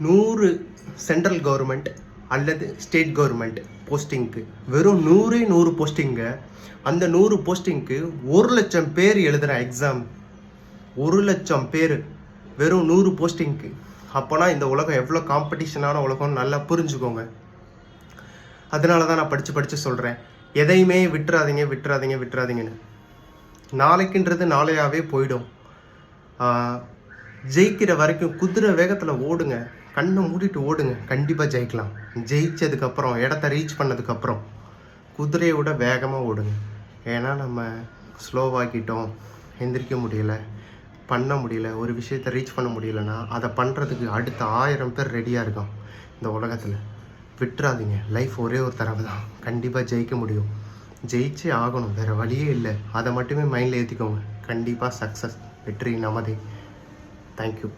100 central government அல்லது state government போஸ்டிங்க்கு வெறும் 100 போஸ்டிங்க. அந்த 100 போஸ்டிங்க்கு 1,00,000 பேர் எழுதுகிற எக்ஸாம். 1,00,000 பேர் வெறும் 100 போஸ்டிங்க்கு. அப்போனா இந்த உலகம் எவ்வளோ காம்படிஷனான உலகம் நல்லா புரிஞ்சுக்கோங்க. அதனால தான் நான் படித்து சொல்கிறேன், எதையுமே விட்டுறாதீங்கன்னு. நாளைக்குன்றது நாளையாகவே போயிடும். ஜெயிக்கிற வரைக்கும் குதிரை வேகத்தில் ஓடுங்க, கண்ணை மூடிட்டு ஓடுங்க, கண்டிப்பாக ஜெயிக்கலாம். ஜெயிச்சதுக்கப்புறம், இடத்த ரீச் பண்ணதுக்கப்புறம் குதிரையை விட வேகமாக ஓடுங்க. ஏன்னா நம்ம ஸ்லோவாக்கிட்டோம், எந்திரிக்க முடியலை, பண்ண முடியல, ஒரு விஷயத்தை ரீச் பண்ண முடியலன்னா அதை பண்ணுறதுக்கு அடுத்த 1000 பேர் ரெடியாக இருக்கான் இந்த உலகத்தில். விட்டுறாதீங்க. லைஃப் ஒரே ஒரு தடவை தான், கண்டிப்பாக ஜெயிக்க முடியும். ஜெயிச்சே ஆகணும், வேறு வழியே இல்லை. அதை மட்டுமே மைண்டில் ஏற்றிக்கோங்க. கண்டிப்பாக சக்ஸஸ், வெற்றி நமதே. தேங்க்யூ.